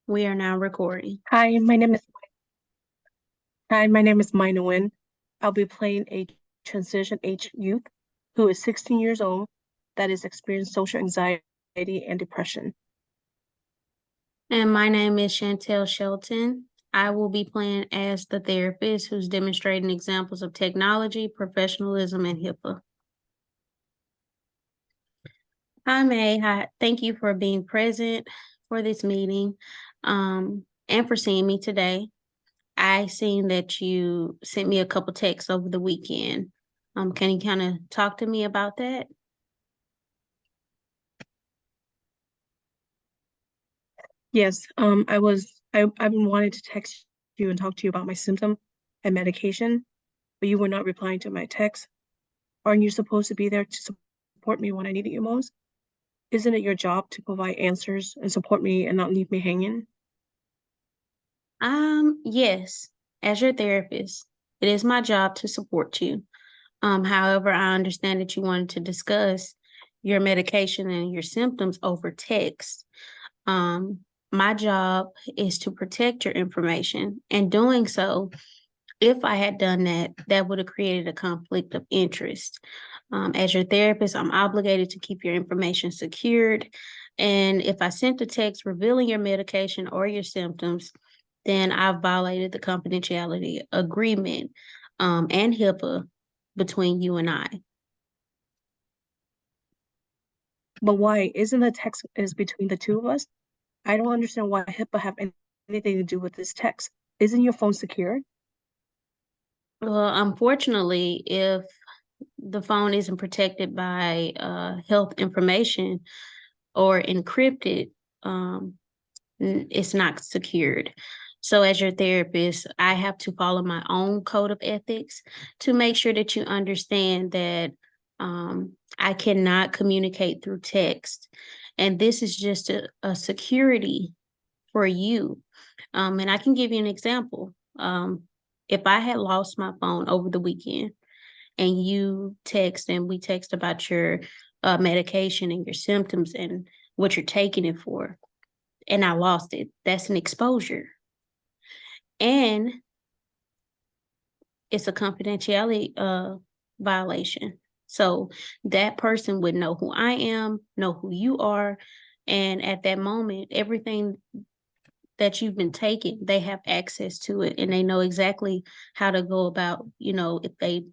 We are now recording. Hi, my name is Mai Nguyen. I'll be playing a transition age youth who is 16 years old that is experiencing social anxiety and depression. And my name is Shantel Shelton. I will be playing as the therapist who's demonstrating examples of technology, professionalism, and HIPPA. Hi, May. Hi. Thank you for being present for this meeting and for seeing me today. I seen that you sent me a couple texts over the weekend. Can you kind of talk to me about that? Yes, I've been wanting to text you and talk to you about my symptom and medication, but you were not replying to my text. Aren't you supposed to be there to support me when I needed you most? Isn't it your job to provide answers and support me and not leave me hanging? Yes, as your therapist, it is my job to support you. However, I understand that you wanted to discuss your medication and your symptoms over text. Um, my job is to protect your information. And doing so, if I had done that, that would have created a conflict of interest. As your therapist, I'm obligated to keep your information secured. And if I sent a text revealing your medication or your symptoms, then I've violated the confidentiality agreement and HIPAA between you and I. But why? Isn't the text is between the two of us? I don't understand why HIPAA have anything to do with this text. Isn't your phone secure? Well, unfortunately, if the phone isn't protected by health information or encrypted, um, it's not secured. So, as your therapist, I have to follow my own code of ethics to make sure that you understand that I cannot communicate through text. And this is just a security for you. And I can give you an example. If I had lost my phone over the weekend and you text and we text about your medication and your symptoms and what you're taking it for, and I lost it, that's an exposure. And it's a confidentiality violation. So that person would know who I am, know who you are. And at that moment, everything that you've been taking, they have access to it and they know exactly how to go about, if they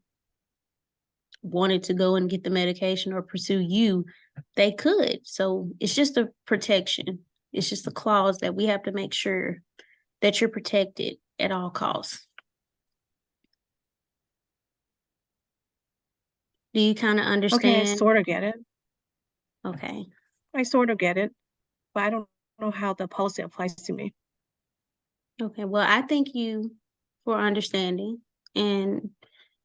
wanted to go and get the medication or pursue you, they could. So it's just a protection. It's just a clause that we have to make sure that you're protected at all costs. Do you kind of Okay, I understand? sort of get it. Okay. I sort of get it, but I don't know how the policy applies to me. Okay. Well, I thank you for understanding. And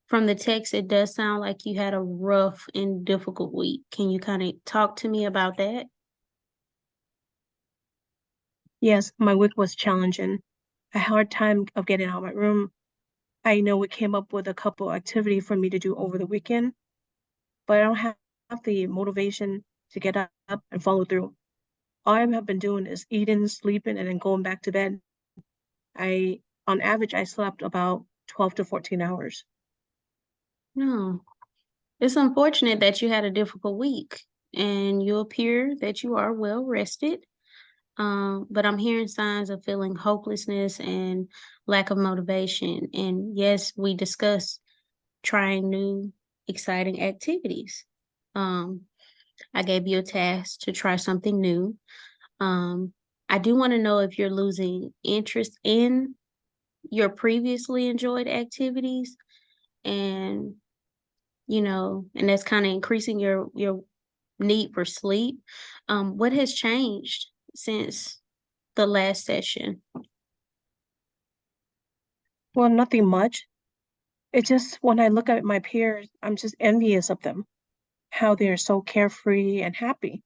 from the text, it does sound like you had a rough and difficult week. Can you kind of talk to me about that? Yes, my week was challenging. A hard time of getting out of my room. I know we came up with a couple activity for me to do over the weekend, but I don't have the motivation to get up and follow through. All I have been doing is eating, sleeping, and then going back to bed. On average, I slept about 12 to 14 hours. No. It's unfortunate that you had a difficult week and you appear that you are well rested. But I'm hearing signs of feeling hopelessness and lack of motivation. And yes, we discussed trying new, exciting activities. Um, I gave you a task to try something new. Um, I do want to know if you're losing interest in your previously enjoyed activities and and that's kind of increasing your need for sleep. What has changed since the last session? Well, nothing much. It's just when I look at my peers, I'm just envious of them, how they're so carefree and happy.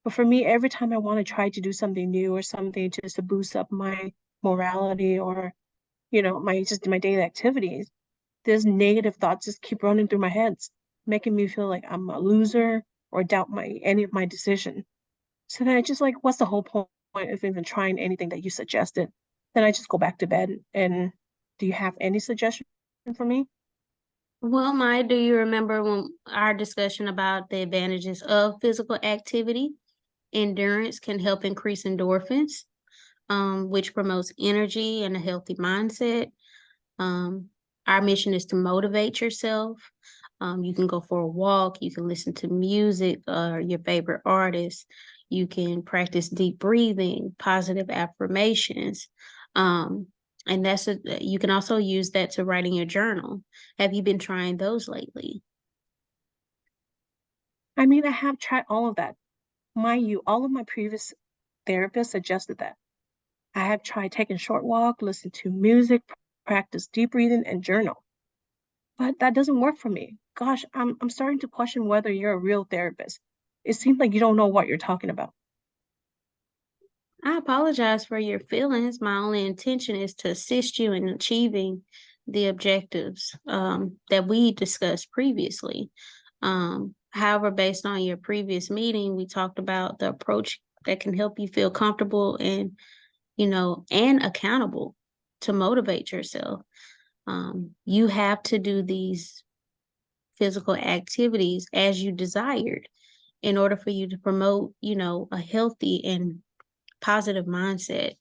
But for me, every time I want to try to do something new or something just to boost up my morality or, my daily activities, these negative thoughts just keep running through my heads, making me feel like I'm a loser or doubt any of my decision. So then I just like, what's the whole point? of even trying anything that you suggested. Then I just go back to bed. And do you have any suggestion for me? Well, Mai, do you remember when our discussion about the advantages of physical activity? Endurance can help increase endorphins, which promotes energy and a healthy mindset. Um, our mission is to motivate yourself. You can go for a walk, you can listen to music or your favorite artist, you can practice deep breathing, positive affirmations. Um, and you can also use that to write in your journal. Have you been trying those lately? I mean, I have tried all of that. Mind you, all of my previous therapists suggested that. I have tried taking a short walk, listen to music, practice deep breathing, and journal. But that doesn't work for me. Gosh, I'm starting to question whether you're a real therapist. It seems like you don't know what you're talking about. I apologize for your feelings. My only intention is to assist you in achieving the objectives that we discussed previously. However, based on your previous meeting, we talked about the approach that can help you feel comfortable and, and accountable to motivate yourself. You have to do these physical activities as you desired in order for you to promote, a healthy and positive mindset.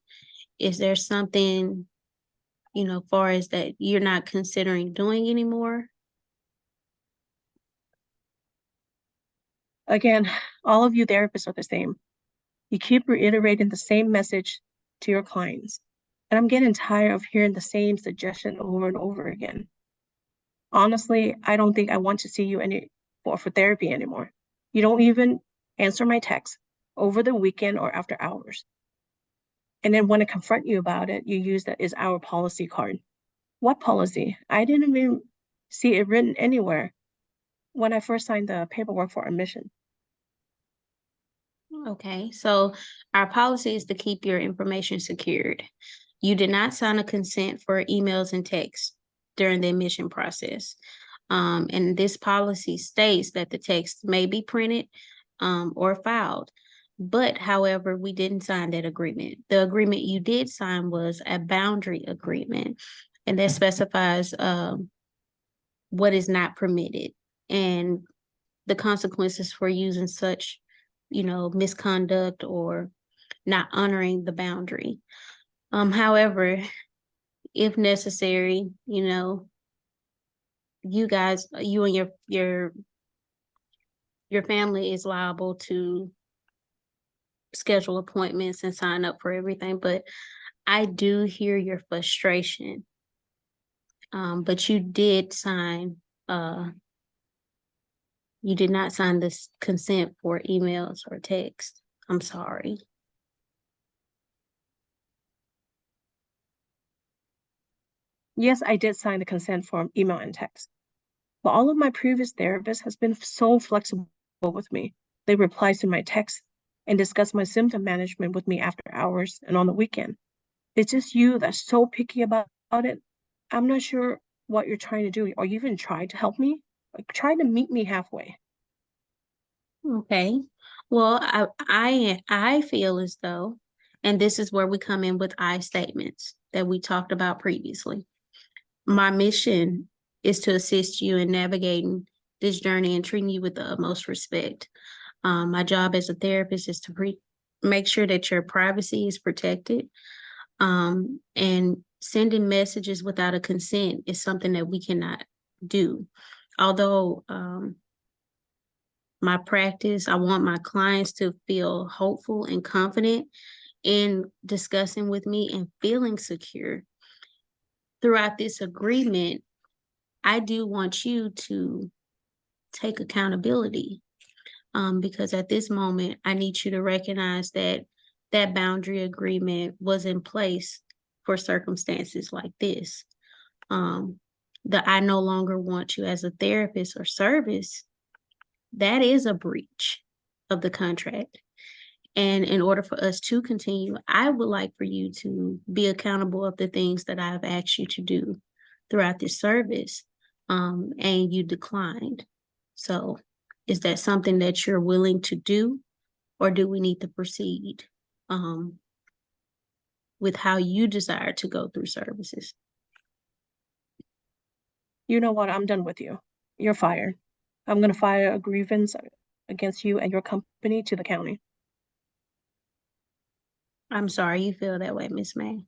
Is there something, far as that you're not considering doing anymore? Again, all of you therapists are the same. You keep reiterating the same message to your clients. And I'm getting tired of hearing the same suggestion over and over again. Honestly, I don't think I want to see you for therapy anymore. You don't even answer my texts over the weekend or after hours. And then when I confront you about it, you use that as our policy card. What policy? I didn't even see it written anywhere when I first signed the paperwork for admission. Okay, so our policy is to keep your information secured. You did not sign a consent for emails and texts during the admission process. And this policy states that the text may be printed or filed. But however, we didn't sign that agreement. The agreement you did sign was a boundary agreement, and that specifies what is not permitted and the consequences for using such, misconduct or not honoring the boundary. However, if necessary, you guys, you and your family is liable to schedule appointments and sign up for everything. But I do hear your frustration. But you did not sign this consent for emails or text. I'm sorry. Yes, I did sign the consent form, email and text. But all of my previous therapists has been so flexible with me. They reply to my texts and discuss my symptom management with me after hours and on the weekend. It's just you that's so picky about it. I'm not sure what you're trying to do. Are you even trying to help me? Like, try to meet me halfway. Okay. Well, I feel as though, and this is where we come in with I statements that we talked about previously. My mission is to assist you in navigating this journey and treating you with the utmost respect. My job as a therapist is to make sure that your privacy is protected. And sending messages without a consent is something that we cannot do. Although my practice, I want my clients to feel hopeful and confident in discussing with me and feeling secure. Throughout this agreement, I do want you to take accountability, because at this moment, I need you to recognize that that boundary agreement was in place for circumstances like this. Um, that I no longer want you as a therapist or service, that is a breach of the contract. And in order for us to continue, I would like for you to be accountable of the things that I've asked you to do throughout this service, and you declined. So, is that something that you're willing to do, or do we need to proceed? with how you desire to go through services. You know what? I'm done with you. You're fired. I'm gonna file a grievance against you and your company to the county. I'm sorry you feel that way, Miss May.